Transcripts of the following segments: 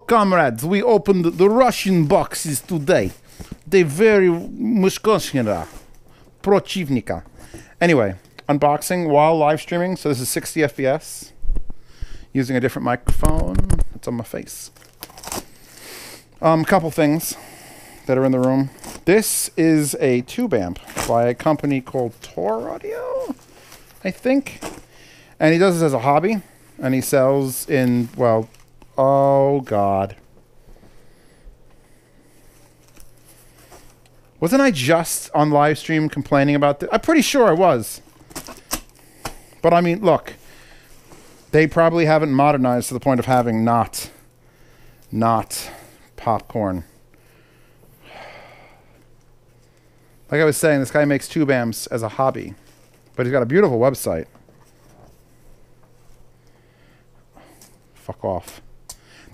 Comrades, we opened the Russian boxes today. They very mushkoshina. Prochivnika. Anyway, unboxing while live streaming. So this is 60 FPS. Using a different microphone. It's on my face. A couple things that are in the room. This is a tube amp by a company called Tor Audio, I think. And he does this as a hobby. And he sells in, well, oh God. Wasn't I just on live stream complaining about this? I'm pretty sure I was. But I mean, look. They probably haven't modernized to the point of having not popcorn. Like I was saying, this guy makes tube amps as a hobby. But he's got a beautiful website. Fuck off.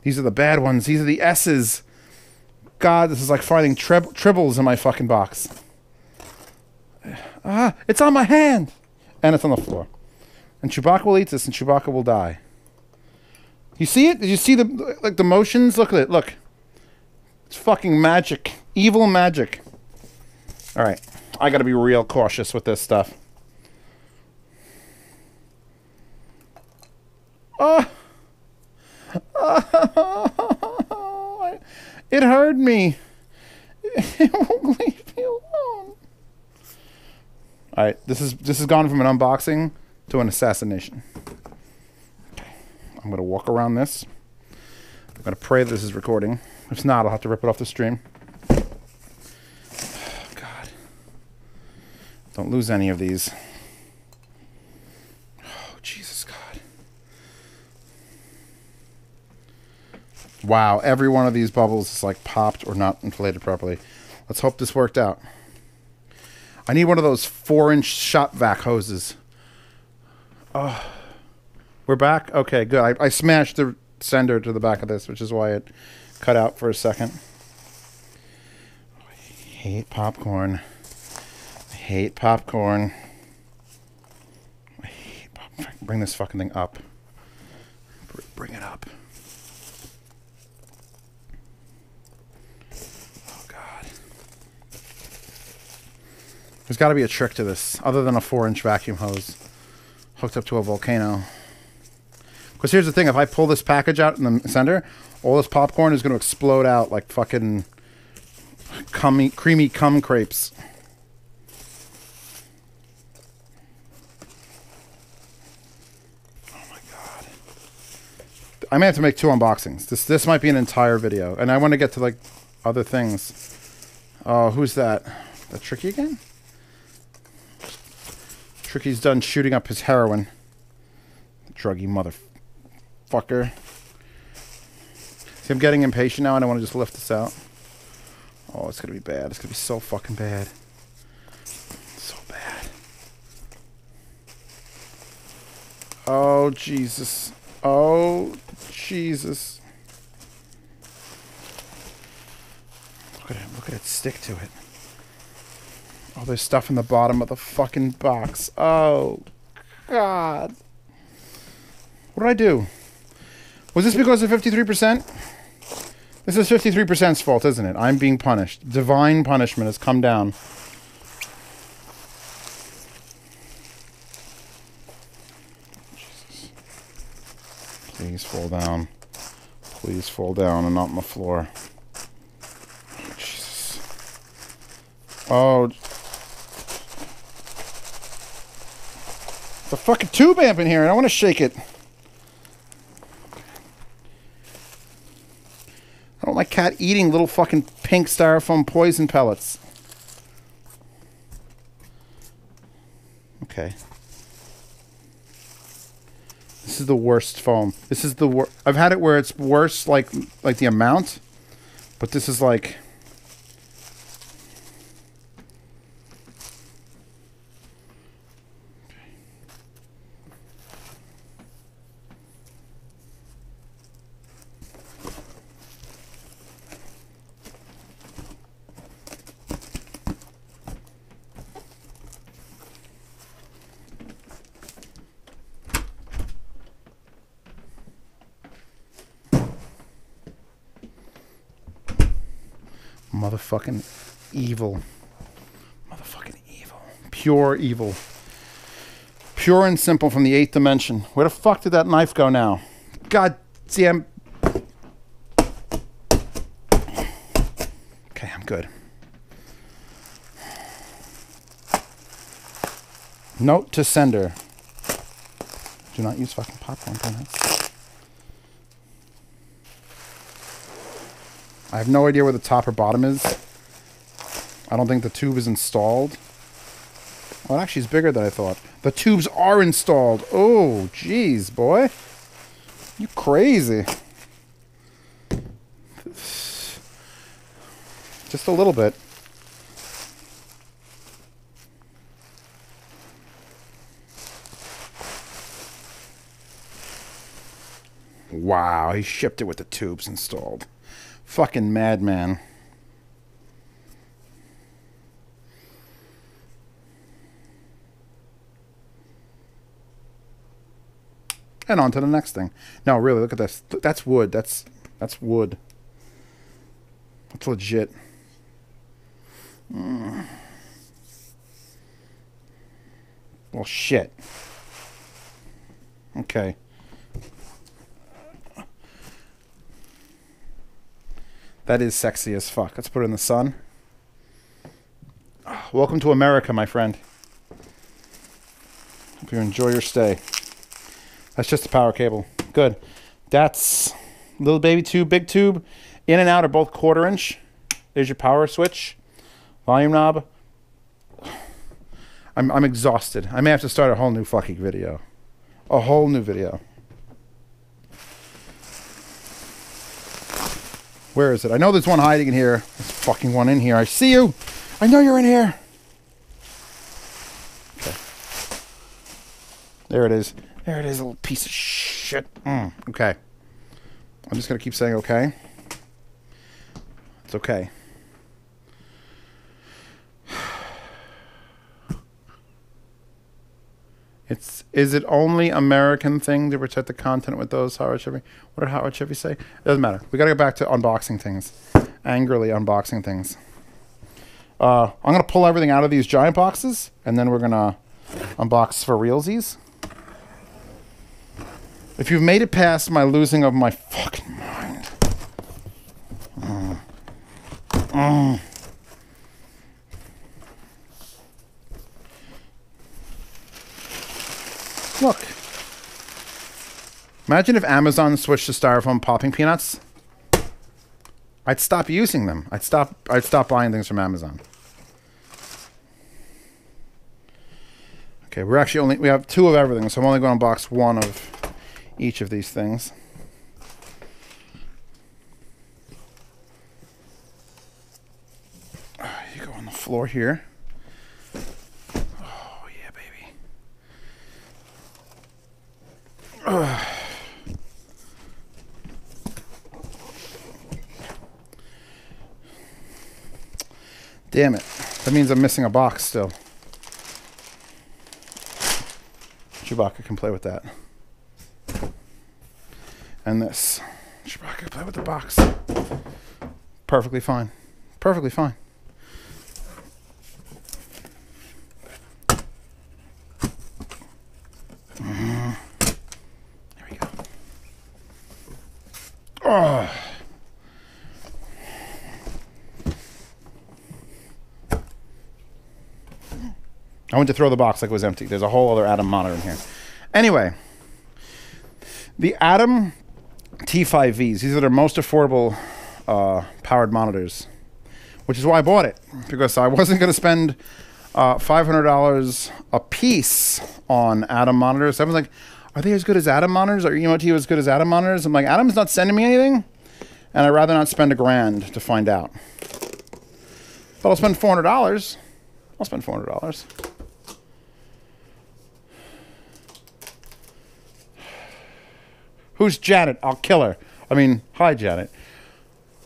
These are the bad ones. These are the S's. God, this is like finding tribbles in my fucking box. Ah, it's on my hand. And it's on the floor. And Chewbacca will eat this and Chewbacca will die. You see it? Did you see the motions? Look at it. Look. It's fucking magic. Evil magic. All right. I got to be real cautious with this stuff. Oh. It hurt me. It won't leave me alone. All right. This has gone from an unboxing to an assassination. Okay. I'm going to walk around this. I'm going to pray this is recording. If not, I'll have to rip it off the stream. Oh, God. Don't lose any of these. Oh, Jesus, God. Wow, every one of these bubbles is like popped or not inflated properly. Let's hope this worked out. I need one of those 4-inch shop vac hoses. Oh, we're back? Okay, good. I smashed the sender to the back of this, which is why it cut out for a second. I hate popcorn. I hate popcorn. I hate popcorn. Bring this fucking thing up. Bring it up. Oh, God. There's got to be a trick to this, other than a 4-inch vacuum hose hooked up to a volcano. Because here's the thing, if I pull this package out in the center, all this popcorn is going to explode out like fucking creamy cum crepes. Oh my God. I may have to make 2 unboxings. This might be an entire video. And I want to get to like other things. Oh, who's that? That Tricky again? Tricky's done shooting up his heroin. Druggy motherfucker. See, I'm getting impatient now and I want to just lift this out. Oh, it's going to be bad. It's going to be so fucking bad. So bad. Oh, Jesus. Oh, Jesus. Look at it. Look at it stick to it. Oh, there's stuff in the bottom of the fucking box. Oh, God. What did I do? Was this because of 53%? This is 53%'s fault, isn't it? I'm being punished. Divine punishment has come down. Jesus. Please fall down. Please fall down and not on the floor. Oh, Jesus. Oh. There's a fucking tube amp in here and I want to shake it. I don't like cat eating little fucking pink styrofoam poison pellets. Okay. This is the worst foam. This is the worst. I've had it where it's worse, like the amount, but this is like. Motherfucking evil. Motherfucking evil. Pure evil. Pure and simple from the 8th dimension. Where the fuck did that knife go now? God damn. Okay, I'm good. Note to sender. Do not use fucking popcorn peanuts. I have no idea where the top or bottom is. I don't think the tube is installed. Oh, it actually is bigger than I thought. The tubes are installed. Oh, jeez, boy. You crazy. Just a little bit. Wow, he shipped it with the tubes installed. Fucking madman. And on to the next thing. No, really, look at this. That's wood. That's wood. That's legit. Well, shit. Okay. That is sexy as fuck. Let's put it in the sun. Welcome to America, my friend. Hope you enjoy your stay. That's just a power cable. Good. That's little baby tube, big tube. In and out are both 1/4 inch. There's your power switch. Volume knob. I'm exhausted. I may have to start a whole new fucking video. A whole new video. Where is it? I know there's one hiding in here. There's fucking one in here. I see you. I know you're in here. Okay. There it is. There it is, a little piece of shit. Okay. I'm just going to keep saying okay. It's okay. Is it only American thing to protect the content with those Howard Chevy? What did Howard Chevy say? It doesn't matter. We got to go back to unboxing things. Angrily unboxing things. I'm going to pull everything out of these giant boxes, and then we're going to unbox for realsies. If you've made it past my losing of my fucking mind. Look. Imagine if Amazon switched to styrofoam popping peanuts. I'd stop using them. I'd stop buying things from Amazon. Okay, we have 2 of everything, so I'm only going to unbox 1 of each of these things. You go on the floor here. Oh, yeah, baby. Damn it. That means I'm missing a box still. Chewbacca can play with that. And this. Chewbacca can play with the box. Perfectly fine. Perfectly fine. There we go. Oh. I went to throw the box like it was empty. There's a whole other Atom monitor in here. Anyway, the Atom T5Vs. These are their most affordable powered monitors, which is why I bought it, because I wasn't going to spend $500 a piece on Atom monitors. I was like, are they as good as Atom monitors? Are EMOT as good as Atom monitors? I'm like, Atom's not sending me anything, and I'd rather not spend $1,000 to find out. But I'll spend $400. I'll spend $400. Who's Janet? I'll kill her. I mean, hi, Janet.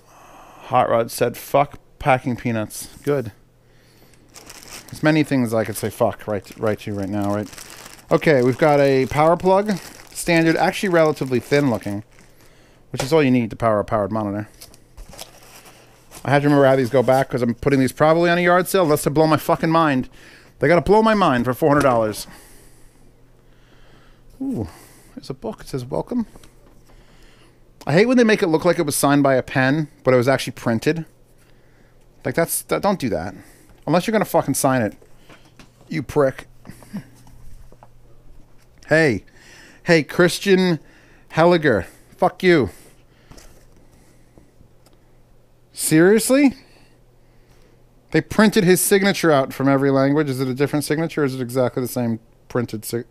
Hot Rod said, fuck packing peanuts. Good. There's many things I could say fuck right to right now, right? Okay, we've got a power plug. Standard, actually relatively thin looking, which is all you need to power a powered monitor. I had to remember how these go back because I'm putting these probably on a yard sale unless they blow my fucking mind. They gotta blow my mind for $400. Ooh, there's a book. It says welcome. I hate when they make it look like it was signed by a pen, but it was actually printed. Like don't do that. Unless you're gonna fucking sign it. You prick. Hey, Christian Helliger. Fuck you. Seriously? They printed his signature out from every language. Is it a different signature or is it exactly the same printed signature?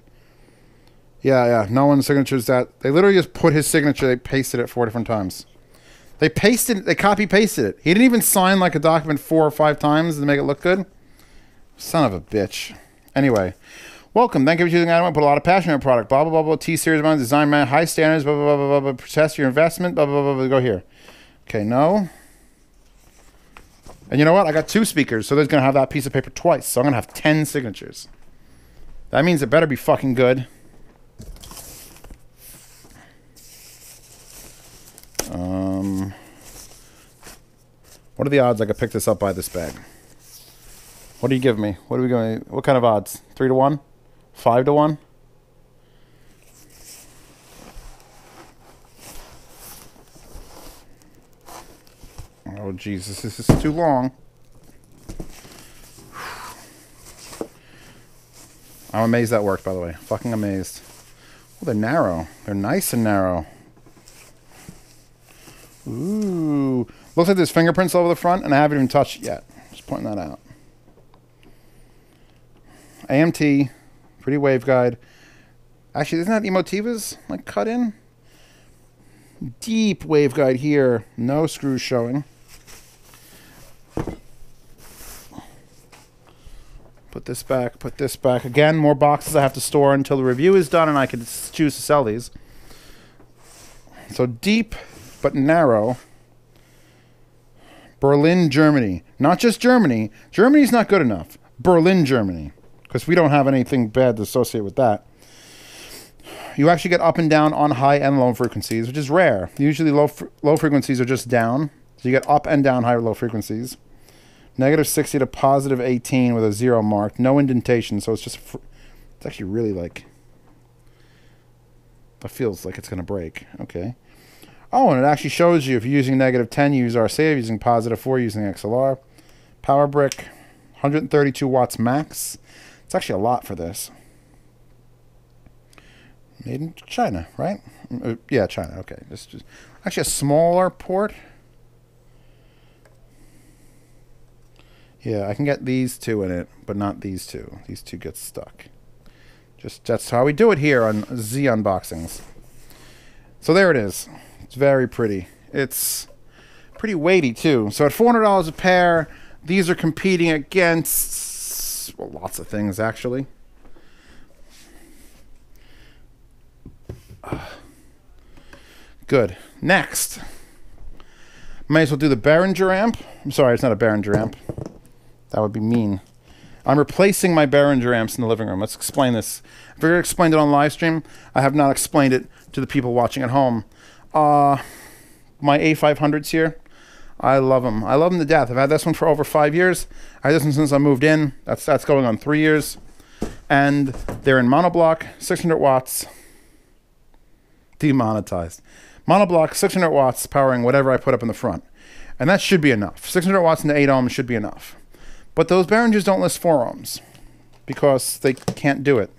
Yeah. No one's signature is that. They literally just put his signature. They pasted it 4 different times. They copy-pasted it. He didn't even sign like a document 4 or 5 times to make it look good. Son of a bitch. Anyway. Welcome. Thank you for choosing item. Put a lot of passion in your product. Blah, blah, blah, blah. T-Series, design, man, high standards, blah, blah, blah, blah, blah. Protest your investment, blah, blah, blah, blah. Go here. Okay, no. And you know what? I got 2 speakers, so they're going to have that piece of paper twice. So I'm going to have 10 signatures. That means it better be fucking good. What are the odds I could pick this up by this bag? What do you give me? What are we going? What kind of odds? 3 to 1? 5 to 1? Oh Jesus, this is too long. I'm amazed that worked, by the way. Fucking amazed. Oh, they're narrow. They're nice and narrow. Ooh. Looks like there's fingerprints all over the front, and I haven't even touched it yet. Just pointing that out. AMT. Pretty waveguide. Actually, isn't that Emotiva's, like, cut in? Deep waveguide here. No screws showing. Put this back, put this back. Again, more boxes I have to store until the review is done and I can choose to sell these. So deep, but narrow. Berlin, Germany. Not just Germany. Germany's not good enough. Berlin, Germany. Because we don't have anything bad to associate with that. You actually get up and down on high and low frequencies, which is rare. Usually low frequencies are just down. So you get up and down high or low frequencies. -60 to +18 with a 0 mark. No indentation, so it's just... It's actually really like... That feels like it's going to break. Okay. Oh, and it actually shows you if you're using -10, you use RCA. If you're using +4, using XLR. Power brick. 132 watts max. It's actually a lot for this. Made in China, right? Yeah, China. Okay. Just actually a smaller port. Yeah, I can get these 2 in it, but not these 2. These 2 get stuck. That's how we do it here on Z Unboxings. So there it is. It's very pretty. It's pretty weighty too. So at $400 a pair, these are competing against, well, lots of things actually. Good. Next. Might as well do the Behringer amp. I'm sorry, it's not a Behringer amp. That would be mean. I'm replacing my Behringer amps in the living room. Let's explain this. I've already explained it on live stream. I have not explained it to the people watching at home. My A500s here, I love them. I love them to death. I've had this one for over 5 years. I had this one since I moved in. That's going on 3 years. And they're in monoblock, 600 watts. Demonetized. Monoblock, 600 watts, powering whatever I put up in the front. And that should be enough. 600 watts into 8 ohms should be enough. But those Behringers don't list 4 ohms because they can't do it.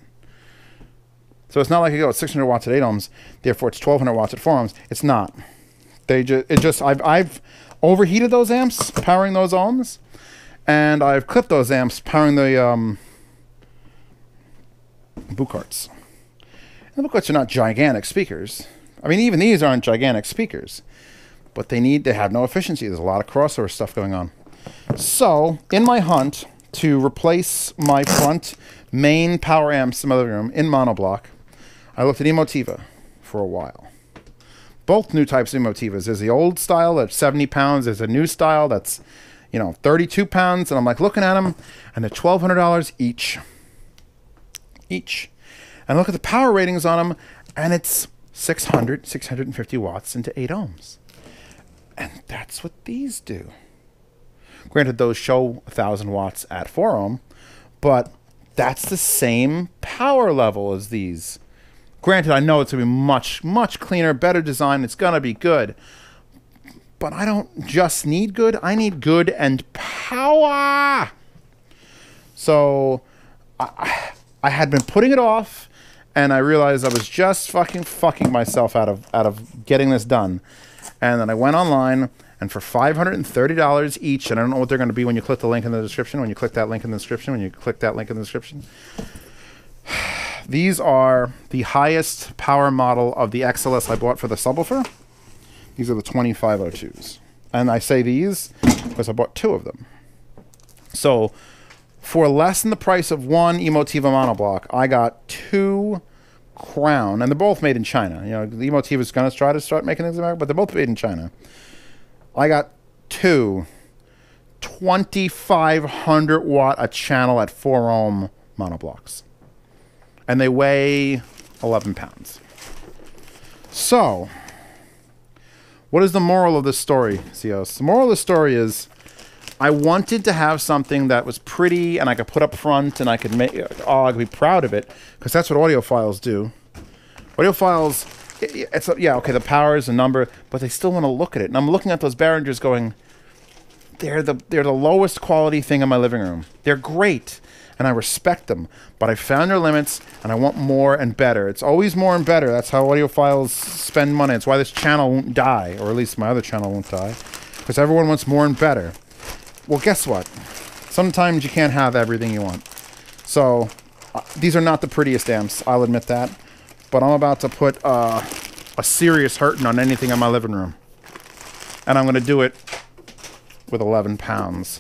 So it's not like you go at 600 watts at 8 ohms, therefore it's 1200 watts at 4 ohms. It's not. I've overheated those amps powering those ohms, and I've clipped those amps powering the boot carts. And the boot carts are not gigantic speakers. I mean, even these aren't gigantic speakers, but they have no efficiency. There's a lot of crossover stuff going on. So, in my hunt to replace my front main power amps in my living room in monoblock, I looked at Emotiva for a while. Both new types of Emotivas. There's the old style that's 70 pounds. There's a new style that's, 32 pounds. And I'm like looking at them, and they're $1,200 each. And look at the power ratings on them, and it's 650 watts into 8 ohms. And that's what these do. Granted, those show 1,000 watts at 4 ohm, but that's the same power level as these. Granted, I know it's going to be much, much cleaner, better design. It's going to be good. But I don't just need good. I need good and power. So I had been putting it off, and I realized I was just fucking myself out of getting this done. And then I went online, and for $530 each, and I don't know what they're going to be when you click the link in the description, when you click that link in the description, when you click that link in the description. These are the highest power model of the XLS I bought for the subwoofer. These are the 2502s. And I say these because I bought 2 of them. So for less than the price of one Emotiva monoblock, I got 2 Crown, and they're both made in China. You know, the Emotiva is going to try to start making things in America, but they're both made in China. I got 2 2,500 watt a channel at 4 ohm monoblocks. And they weigh 11 pounds. So, what is the moral of this story, Cios? The moral of the story is I wanted to have something that was pretty and I could put up front and I could make, I could be proud of it, because that's what audiophiles do. Audiophiles, it's yeah, okay, the power is a number, but they still want to look at it. And I'm looking at those Behringers going, they're the lowest quality thing in my living room. They're great, and I respect them, but I found their limits, and I want more and better. It's always more and better. That's how audiophiles spend money. It's why this channel won't die, or at least my other channel won't die, because everyone wants more and better. Well, guess what? Sometimes you can't have everything you want. So, these are not the prettiest amps, I'll admit that, but I'm about to put a serious hurting on anything in my living room. And I'm going to do it with 11 pounds.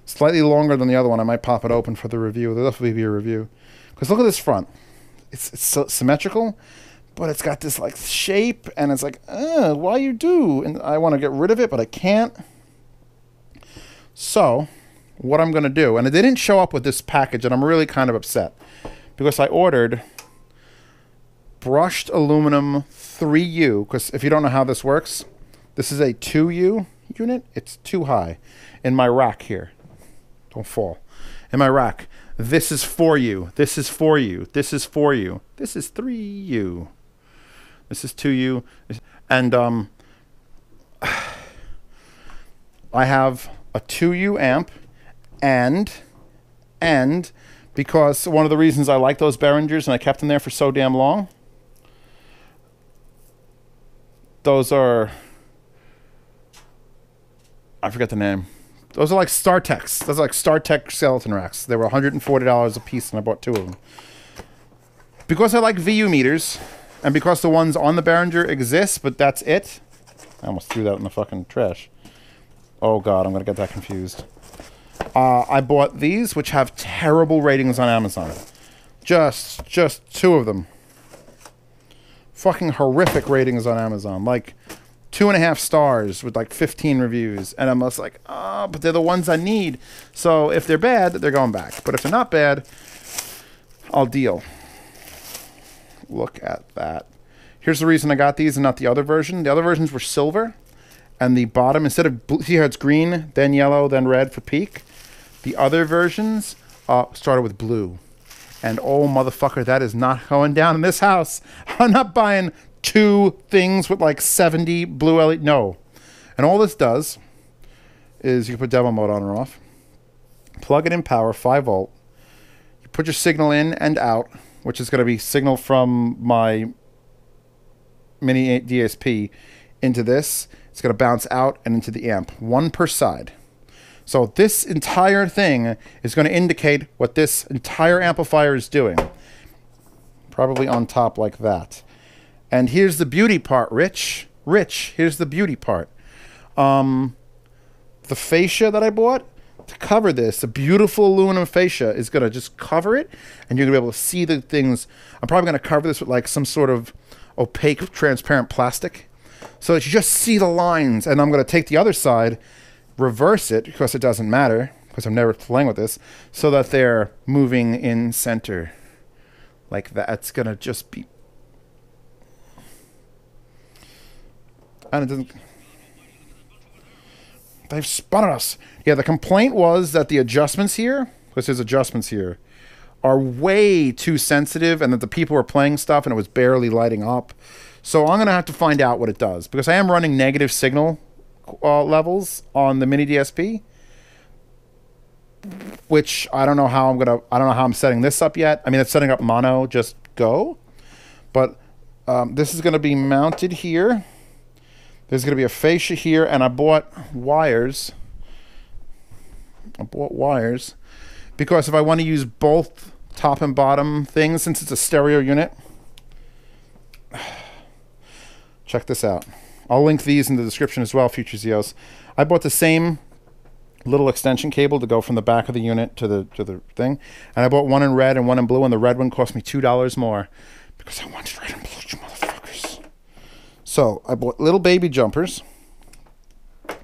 Slightly longer than the other one. I might pop it open for the review. There'll definitely be a review. Because look at this front. It's so symmetrical, but it's got this like shape, and it's like, why you do? And I want to get rid of it, but I can't. So, what I'm going to do, and it didn't show up with this package, and I'm really kind of upset, because I ordered brushed aluminum 3U, because if you don't know how this works, this is a 2U unit. It's too high in my rack here. Don't fall. In my rack. This is 4U. This is 4U. This is 4U. This is 3U. This is 2U. And I have a 2U amp, and because one of the reasons I like those Behringers and I kept them there for so damn long, those are, I forget the name. Those are like StarTechs. Those are like StarTech skeleton racks. They were $140 a piece, and I bought 2 of them. Because I like VU meters, and because the ones on the Behringer exist, but that's it. I almost threw that in the fucking trash. Oh god, I'm gonna get that confused. I bought these, which have terrible ratings on Amazon. Just 2 of them. Fucking horrific ratings on Amazon. Like 2.5 stars with like 15 reviews. And I'm just like, but they're the ones I need. So if they're bad, they're going back. But if they're not bad, I'll deal. Look at that. Here's the reason I got these and not the other version. The other versions were silver. And the bottom, instead of blue, see how it's green, then yellow, then red for peak? The other versions started with blue. And oh, motherfucker, that is not going down in this house. I'm not buying 2 things with like 70 blue LED. No. And all this does is you put demo mode on or off. Plug it in power, 5 volt. You put your signal in and out, which is going to be signal from my mini DSP into this. It's going to bounce out and into the amp. 1 per side. So this entire thing is going to indicate what this entire amplifier is doing. Probably on top like that. And here's the beauty part, Rich. Rich, here's the beauty part. The fascia that I bought to cover this, the beautiful aluminum fascia, is going to just cover it. And you're going to be able to see the things. I'm probably going to cover this with like some sort of opaque, transparent plastic, so that you just see the lines. And I'm going to take the other side, reverse it, because it doesn't matter, because I'm never playing with this, so that they're moving in center. Like that. It's going to just be... And it doesn't... They've spun at us. Yeah, the complaint was that the adjustments here, because there's adjustments here, are way too sensitive, and that the people were playing stuff and it was barely lighting up. So I'm going to have to find out what it does, because I am running negative signal levels on the mini DSP, which I don't know how I'm setting this up yet. I mean, it's setting up mono, just go. But this is going to be mounted here. There's going to be a fascia here, and I bought wires. Because if I want to use both top and bottom things, since it's a stereo unit. Check this out. I'll link these in the description as well, future Zeos. I bought the same little extension cable to go from the back of the unit to the thing, and I bought one in red and one in blue, and the red one cost me $2 more because I wanted red and blue, you motherfuckers. So I bought little baby jumpers,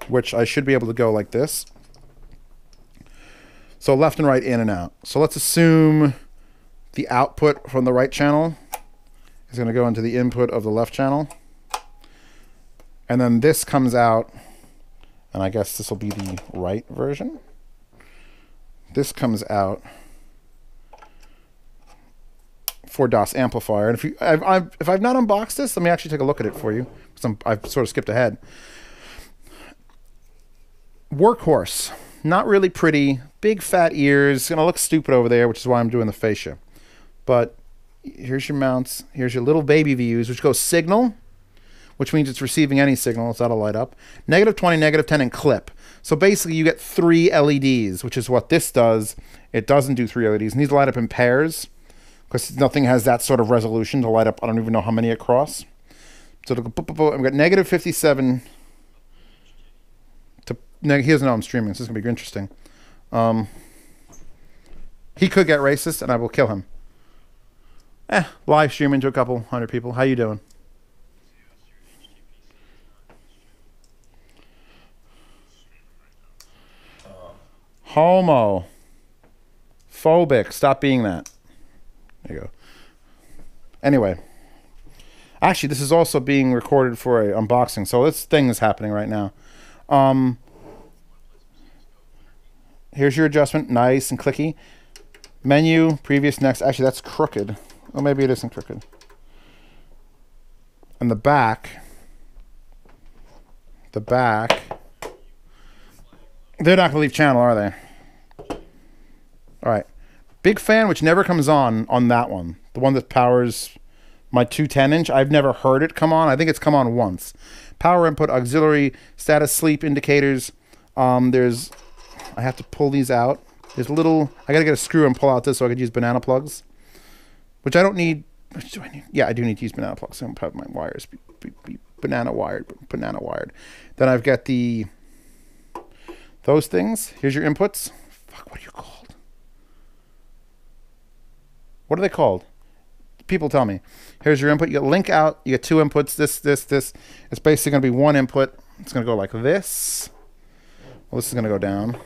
which I should be able to go like this. So left and right, in and out. So let's assume the output from the right channel is going to go into the input of the left channel. And then this comes out, and I guess this will be the right version. This comes out for DOS amplifier. And if I've not unboxed this, let me actually take a look at it for you, because I've sort of skipped ahead. Workhorse, not really pretty, big fat ears, gonna look stupid over there, which is why I'm doing the fascia. But here's your mounts, here's your little baby views, which goes signal, which means it's receiving any signal, so that'll light up. -20, -10, and clip. So basically you get 3 LEDs, which is what this does. It doesn't do 3 LEDs. It needs to light up in pairs, because nothing has that sort of resolution to light up. I don't even know how many across. So it'll go, I've got -57 to, he doesn't know I'm streaming, so this is going to be interesting. He could get racist, and I will kill him. Live streaming to a couple hundred people. How you doing? Homophobic. Stop being that. There you go. Anyway. Actually, this is also being recorded for a unboxing, so this thing is happening right now. Here's your adjustment. Nice and clicky. Menu, previous, next. Actually, that's crooked. Oh, maybe it isn't crooked. And the back. They're not going to leave channel, are they? All right. Big fan, which never comes on that one. The one that powers my 210-inch. I've never heard it come on. I think it's come on once. Power input, auxiliary, status, sleep indicators. I have to pull these out. There's a little, I got to get a screw and pull out this so I could use banana plugs. Which I don't need. Which do I need? Yeah, I do need to use banana plugs. I'm going to have my wires be banana wired. Then I've got those things. Here's your inputs. Fuck, what are you called? What are they called? People tell me. Here's your input. You get link out. You get 2 inputs. This. It's basically going to be 1 input. It's going to go like this. Well, this is going to go down.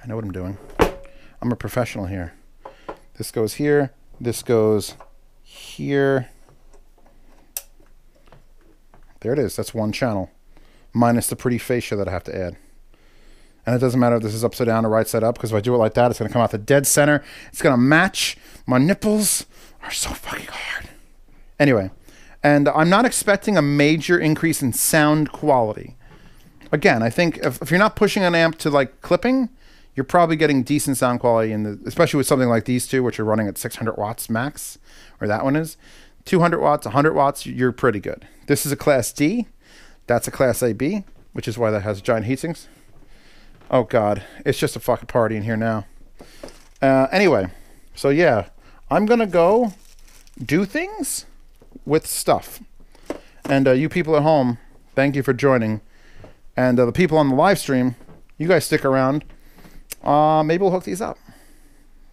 I know what I'm doing. I'm a professional here. This goes here. This goes here. There it is. That's 1 channel. Minus the pretty fascia that I have to add. And it doesn't matter if this is upside down or right side up, because if I do it like that, it's going to come out the dead center. It's going to match. My nipples are so fucking hard. Anyway, and I'm not expecting a major increase in sound quality. Again, I think if you're not pushing an amp to like clipping, you're probably getting decent sound quality, especially with something like these two, which are running at 600 watts max, or that one is. 200 watts, 100 watts, you're pretty good. This is a Class D. That's a Class AB, which is why that has giant heatsinks. Oh, God. It's just a fucking party in here now. Anyway, so yeah, I'm going to go do things with stuff. And you people at home, thank you for joining. And the people on the live stream, you guys stick around. Maybe we'll hook these up.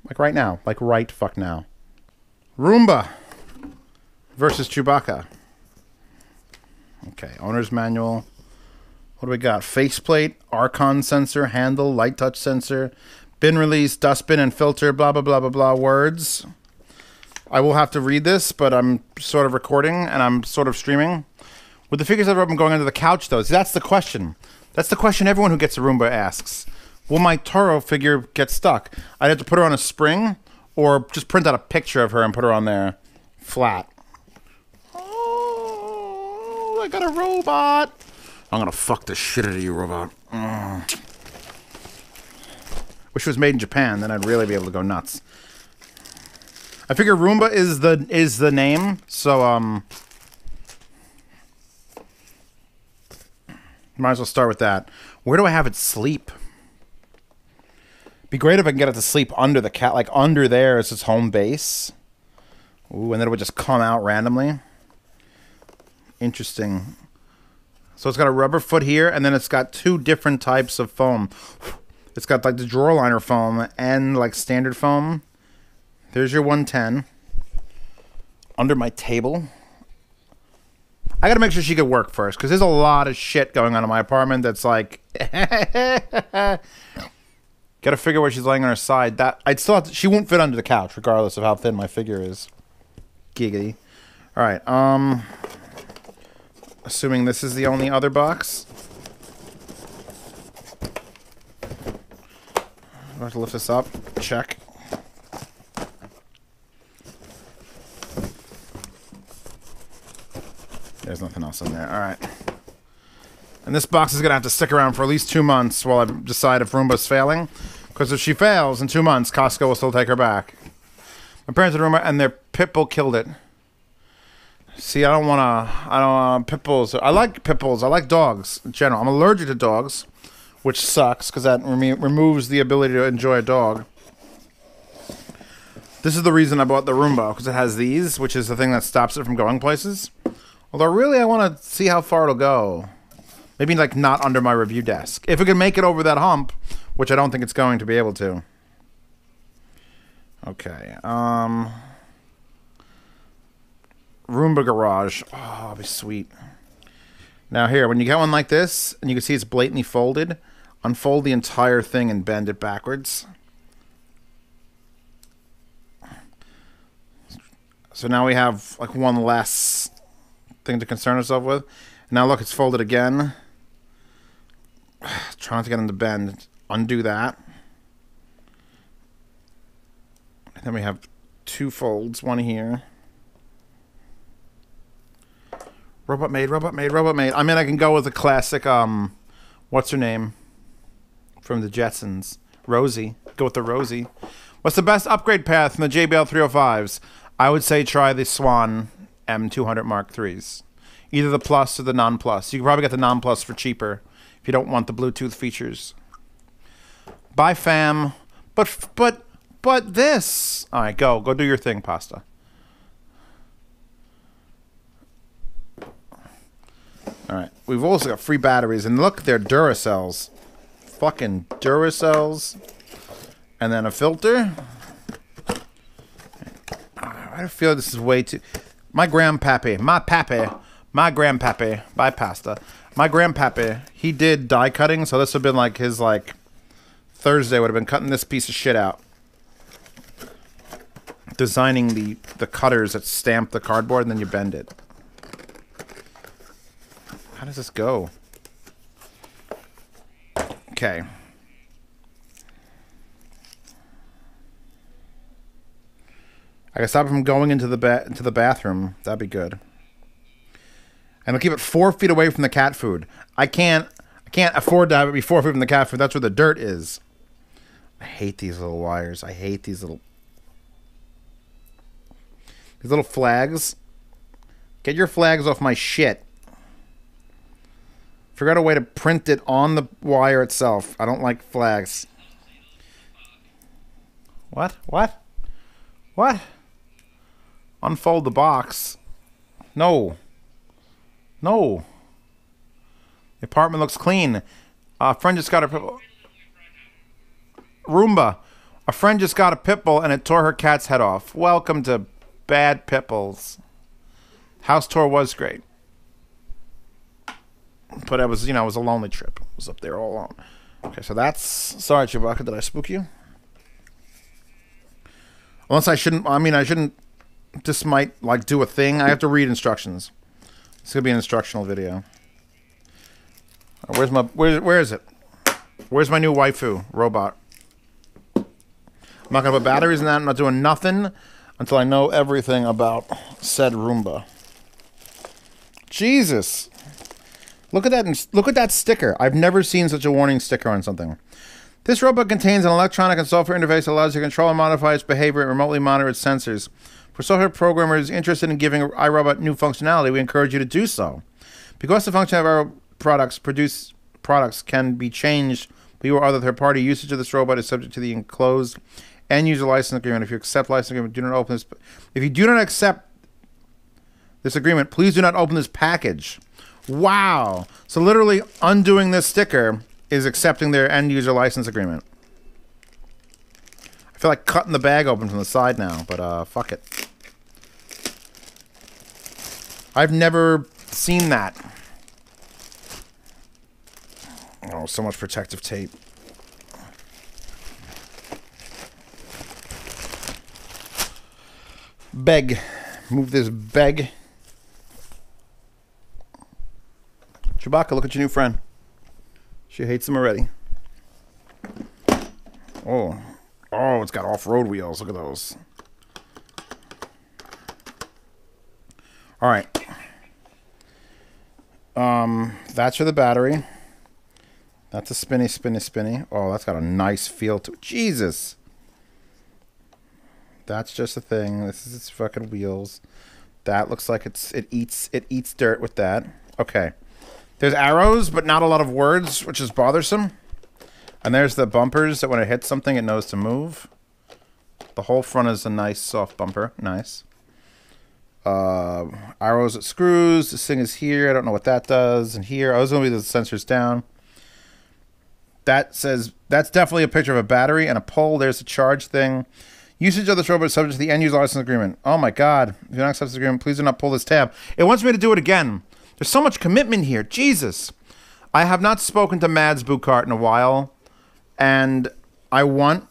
Like right now. Like right fuck now. Roomba versus Chewbacca. Okay, owner's manual. What do we got? Faceplate, Archon sensor, handle, light touch sensor, bin release, dustbin and filter, blah, blah, blah, blah, blah, words. I will have to read this, but I'm sort of recording and I'm sort of streaming. Would the figures ever open going under the couch, though? See, that's the question. That's the question everyone who gets a Roomba asks. Will my Toro figure get stuck? I'd have to put her on a spring or just print out a picture of her and put her on there flat. Oh, I got a robot. I'm going to fuck the shit out of you, robot. Wish it was made in Japan, then I'd really be able to go nuts. I figure Roomba is the name, so might as well start with that. Where do I have it sleep? Be great if I can get it to sleep under the cat, like under there is its home base. Ooh, and then it would just come out randomly. Interesting. So it's got a rubber foot here, and then it's got two different types of foam. It's got like the drawer liner foam and like standard foam. There's your 110. Under my table. I gotta make sure she could work first, because there's a lot of shit going on in my apartment that's like... Gotta figure where she's laying on her side. That I'd still have to, she won't fit under the couch, regardless of how thin my figure is. Giggity. Alright, assuming this is the only other box. I have to lift this up. Check. There's nothing else in there. Alright. And this box is going to have to stick around for at least 2 months while I decide if Roomba's failing. Because if she fails in 2 months, Costco will still take her back. My parents had a Roomba and their pit bull killed it. See, I don't want pit bulls. I like pit bulls. I like dogs in general. I'm allergic to dogs, which sucks because that removes the ability to enjoy a dog. This is the reason I bought the Roomba, because it has these, which is the thing that stops it from going places. Although really I want to see how far it'll go. Maybe like not under my review desk. If it can make it over that hump, which I don't think it's going to be able to. Okay. Roomba garage. Oh, that'll be sweet. Now here, when you get one like this, and you can see it's blatantly folded, unfold the entire thing and bend it backwards. So now we have like one less thing to concern ourselves with. Now look, it's folded again. Trying to get them to bend. Undo that. And then we have two folds, one here. Robot made, robot made, robot made. I mean, I can go with the classic, what's her name? From the Jetsons. Rosie. Go with the Rosie. What's the best upgrade path from the JBL 305s? I would say try the Swan M200 Mark IIIs. Either the Plus or the Non-Plus. You can probably get the Non-Plus for cheaper if you don't want the Bluetooth features. Bye, fam. But this. All right, go do your thing, Pasta. All right, we've also got free batteries, and look, they're Duracells. Fucking Duracells. And then a filter. I feel this is way too... My grandpappy, my grandpappy, bye Pasta. My grandpappy, he did die cutting, so this would have been like his, like, Thursday would have been cutting this piece of shit out. Designing the cutters that stamp the cardboard, and then you bend it. How does this go? Okay. I can stop it from going into the bathroom. That'd be good. And I'll keep it 4 feet away from the cat food. I can't afford to have it be 4 feet from the cat food. That's where the dirt is. I hate these little wires. I hate these little flags. Get your flags off my shit. Figure out a way to print it on the wire itself. I don't like flags. What? What? What? Unfold the box. No. No. The apartment looks clean. A friend just got a pitbull. Roomba. A friend just got a pitbull and it tore her cat's head off. Welcome to bad pitbulls. House tour was great. But it was, you know, it was a lonely trip. I was up there all alone. Okay, so that's... Sorry, Chewbacca, did I spook you? Unless I shouldn't... I mean, I shouldn't... This might, like, do a thing. I have to read instructions. It's gonna be an instructional video. Where's my where is it? Where's my new waifu robot? I'm not gonna put batteries in that. I'm not doing nothing until I know everything about said Roomba. Jesus. Look at that! Look at that sticker. I've never seen such a warning sticker on something. This robot contains an electronic and software interface that allows you to control and modify its behavior and remotely monitor its sensors. For software programmers interested in giving iRobot new functionality, we encourage you to do so. Because the function of our products can be changed by you or other third-party, usage of this robot is subject to the enclosed end-user license agreement. If you accept license agreement, do not open this. If you do not accept this agreement, please do not open this package. Wow. So literally undoing this sticker is accepting their end-user license agreement. I feel like cutting the bag open from the side now, but fuck it. I've never seen that. Oh, so much protective tape. Beg. Move this beg. Chewbacca, look at your new friend. She hates him already. Oh. Oh, it's got off-road wheels. Look at those. All right. That's for the battery. That's a spinny, spinny, spinny. Oh, that's got a nice feel to it. Jesus. That's just a thing. This is its fucking wheels. That looks like it eats dirt with that. Okay. There's arrows, but not a lot of words, which is bothersome. And there's the bumpers that when it hits something, it knows to move. The whole front is a nice soft bumper. Nice. Arrows at screws. This thing is here. I don't know what that does. And here, I was going to be the sensors down. That says, that's definitely a picture of a battery and a pole. There's a charge thing. Usage of this robot is subject to the end user license agreement. Oh my God. If you don't accept this agreement, please do not pull this tab. It wants me to do it again. There's so much commitment here. Jesus. I have not spoken to Mads Bukart in a while. And I want...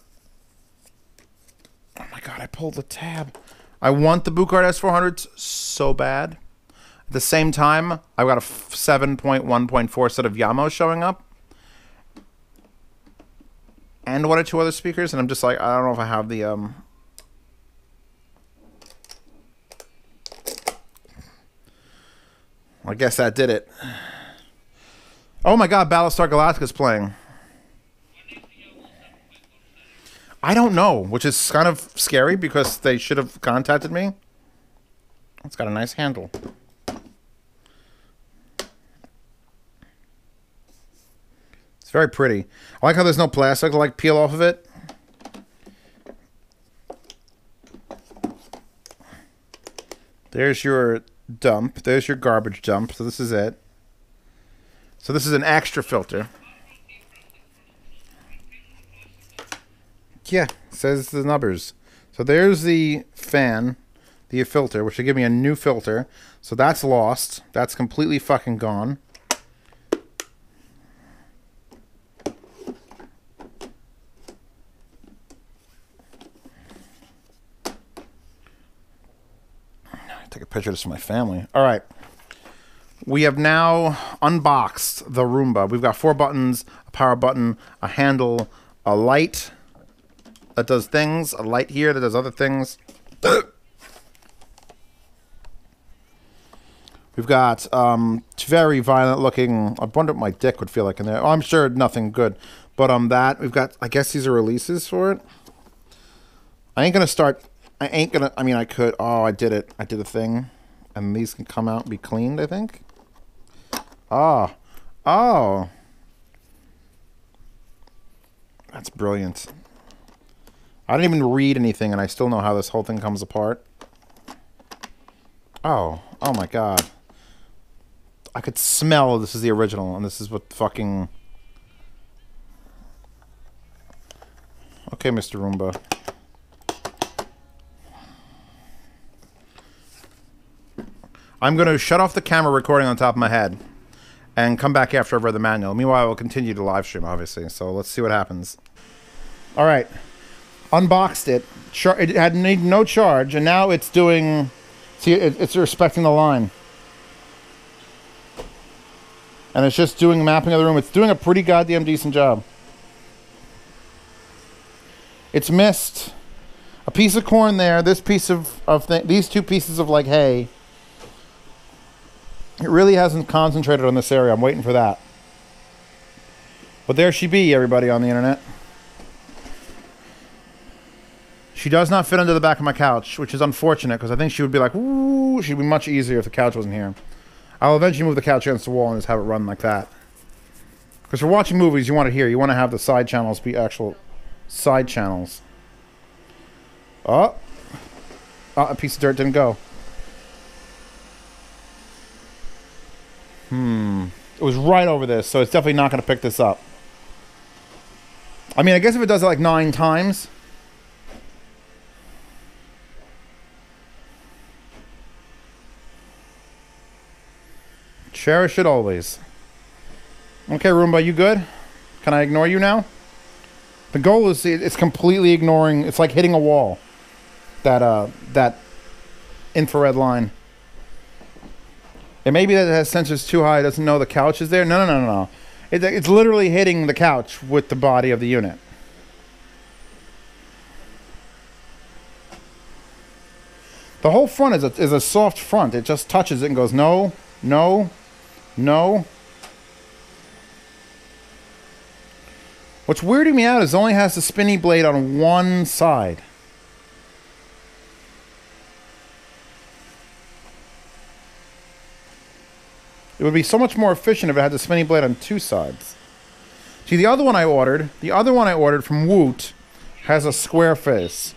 Oh my God, I pulled the tab. I want the Bukart S400s so bad. At the same time, I've got a 7.1.4 set of Yamo showing up. And one or two other speakers. And I'm just like, I don't know if I have the... I guess that did it. Oh my God, Battlestar Galactica's playing. I don't know, which is kind of scary because they should have contacted me. It's got a nice handle. It's very pretty. I like how there's no plastic to like peel off of it. There's your dump. There's your garbage dump. So this is it. So this is an extra filter. Yeah, it says the numbers. So there's the fan, the filter, which will give me a new filter. So that's lost. That's completely fucking gone. Take a picture of this for my family. All right. We have now unboxed the Roomba. We've got 4 buttons, a power button, a handle, a light that does things, a light here that does other things. We've got very violent looking, I wonder what my dick would feel like in there. Oh, I'm sure nothing good. But that, we've got, I guess these are releases for it. I ain't gonna start, I mean I could, oh I did it. I did a thing. And these can come out and be cleaned, I think. Oh. Oh. That's brilliant. I didn't even read anything and I still know how this whole thing comes apart. Oh. Oh my God. I could smell this is the original and this is what fucking... Okay, Mr. Roomba. I'm going to shut off the camera recording on top of my head and come back after I've read the manual. Meanwhile, I will continue to live stream, obviously. So let's see what happens. All right. Unboxed it. It had no charge, and now it's doing... See, it's respecting the line. And it's just doing mapping of the room. It's doing a pretty goddamn decent job. It's missed a piece of corn there. This piece these two pieces of like hay. It really hasn't concentrated on this area. I'm waiting for that. But there she be, everybody on the internet. She does not fit under the back of my couch, which is unfortunate because I think she would be like, ooh, she'd be much easier if the couch wasn't here. I'll eventually move the couch against the wall and just have it run like that. Because for watching movies, you want it here. You want to have the side channels be actual side channels. Oh. Oh, a piece of dirt didn't go. It was right over this, so it's definitely not going to pick this up. I mean, I guess if it does it like 9 times... Cherish it always. Okay, Roomba, you good? Can I ignore you now? The goal is it's completely ignoring. It's like hitting a wall. That infrared line. It may be that it has sensors too high. It doesn't know the couch is there. No. It's literally hitting the couch with the body of the unit. The whole front is a soft front. It just touches it and goes no. What's weirding me out is it only has the spinny blade on one side. It would be so much more efficient if it had the spinny blade on 2 sides. See, the other one I ordered from Woot has a square face.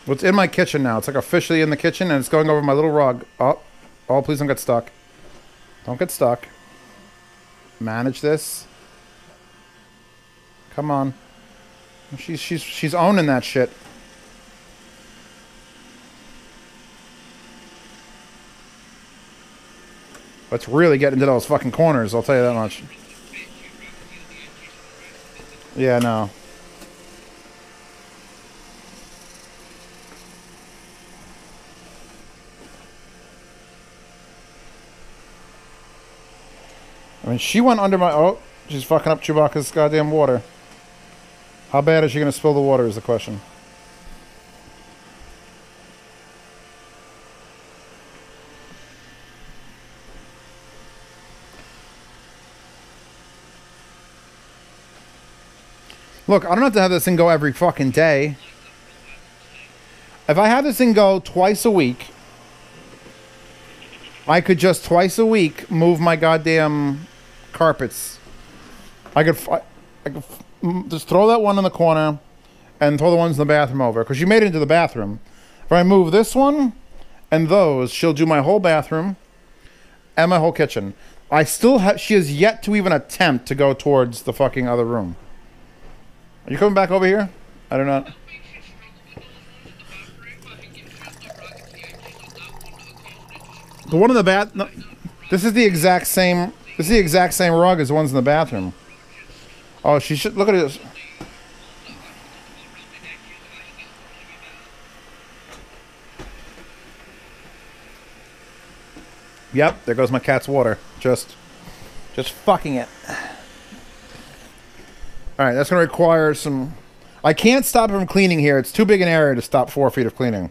Well, it's in my kitchen now. It's like officially in the kitchen, and it's going over my little rug. Oh, please don't get stuck. Don't get stuck. Manage this. Come on. She's owning that shit. Let's really get into those fucking corners, I'll tell you that much. Yeah, no. I mean, she went under my... Oh, she's fucking up Chewbacca's goddamn water. How bad is she going to spill the water is the question. Look, I don't have to have this thing go every fucking day. If I have this thing go twice a week, I could just twice a week move my goddamn carpets. I could just throw that one in the corner and throw the ones in the bathroom over. Because you made it into the bathroom. If I move this one and those, she'll do my whole bathroom and my whole kitchen. I still have... She has yet to even attempt to go towards the fucking other room. Are you coming back over here? I don't know. The one in the bath... No, this is the exact same... This is the exact same rug as the ones in the bathroom. Oh, she should... Look at this. Yep, there goes my cat's water. Just fucking it. Alright, that's going to require some... I can't stop it from cleaning here. It's too big an area to stop 4 feet of cleaning.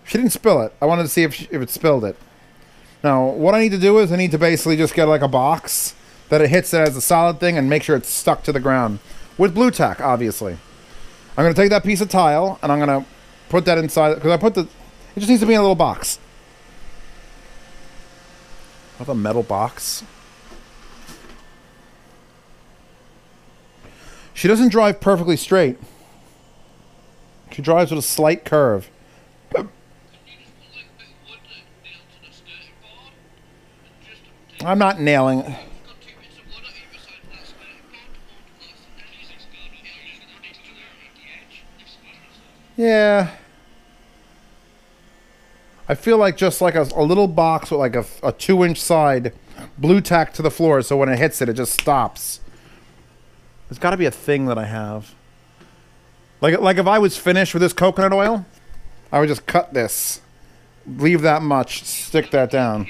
She didn't spill it. I wanted to see if it spilled it. Now, what I need to do is I need to basically just get like a box that it hits it as a solid thing and make sure it's stuck to the ground. With blue tack, obviously. I'm going to take that piece of tile and I'm going to put that inside... Because I put the... It just needs to be in a little box. I have a metal box. She doesn't drive perfectly straight. She drives with a slight curve. I'm not nailing it. Yeah. I feel like just like a little box with like a 2-inch side, blue tack to the floor, so when it hits it, it just stops. There's got to be a thing that I have. Like if I was finished with this coconut oil, I would just cut this, leave that much, stick that down.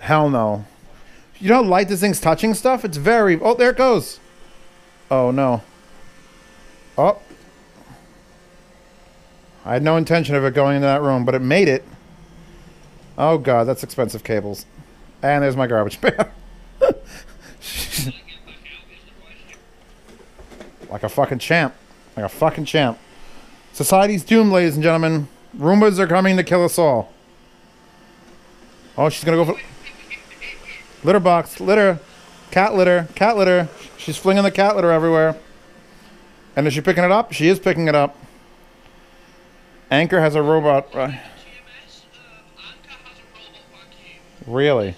Hell no. You know how light this thing's touching stuff? It's very... Oh, there it goes. Oh, no. Oh. I had no intention of it going into that room, but it made it. Oh, God, that's expensive cables. And there's my garbage man. Like a fucking champ. Like a fucking champ. Society's doomed, ladies and gentlemen. Roombas are coming to kill us all. Oh, she's gonna go for... Litter box. Litter. Cat litter. Cat litter. She's flinging the cat litter everywhere. And is she picking it up? She is picking it up. Anchor has a robot. Really?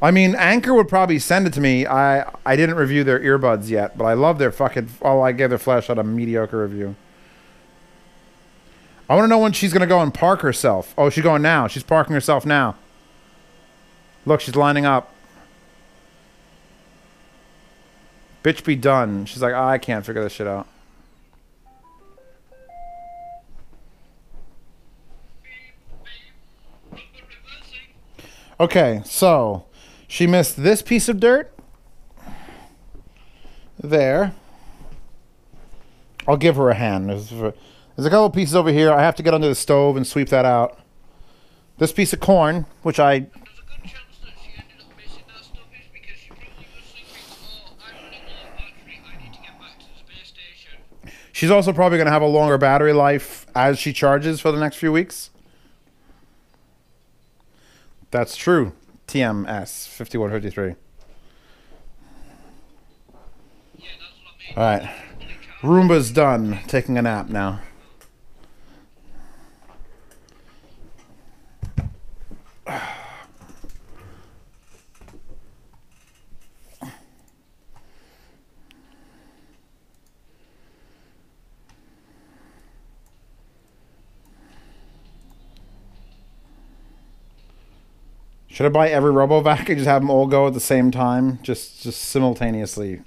I mean, Anchor would probably send it to me. I didn't review their earbuds yet, but I love their fucking... Oh, I gave their flashlight a mediocre review. I want to know when she's going to go and park herself. Oh, she's going now. She's parking herself now. Look, she's lining up. Bitch be done. She's like, oh, I can't figure this shit out. Okay, so... She missed this piece of dirt. There. I'll give her a hand. There's a couple pieces over here. I have to get under the stove and sweep that out. This piece of corn, which I... There's a good chance that she ended up missing that stuff is because she probably was thinking, oh, I'm running low on battery, I need to get back to the space station. She's also probably going to have a longer battery life as she charges for the next few weeks. That's true. TMS 5153. Yeah, that's what I mean. All right. Roomba's done taking a nap now. Should I buy every RoboVac and just have them all go at the same time? Just simultaneously.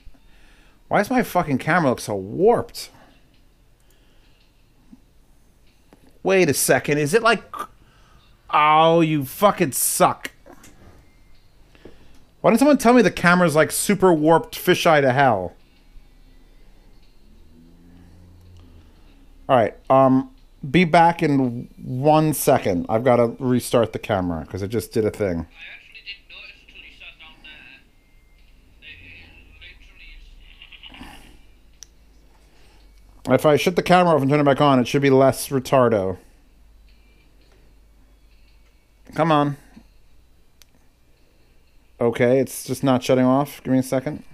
Why does my fucking camera look so warped? Wait a second. Is it like... Oh, you fucking suck. Why didn't someone tell me the camera's like super warped fisheye to hell? Alright, be back in 1 second. I've got to restart the camera because it just did a thing. I actually didn't notice until you sat down there. Literally. If I shut the camera off and turn it back on, it should be less retardo. Come on. Okay, it's just not shutting off. Give me a second.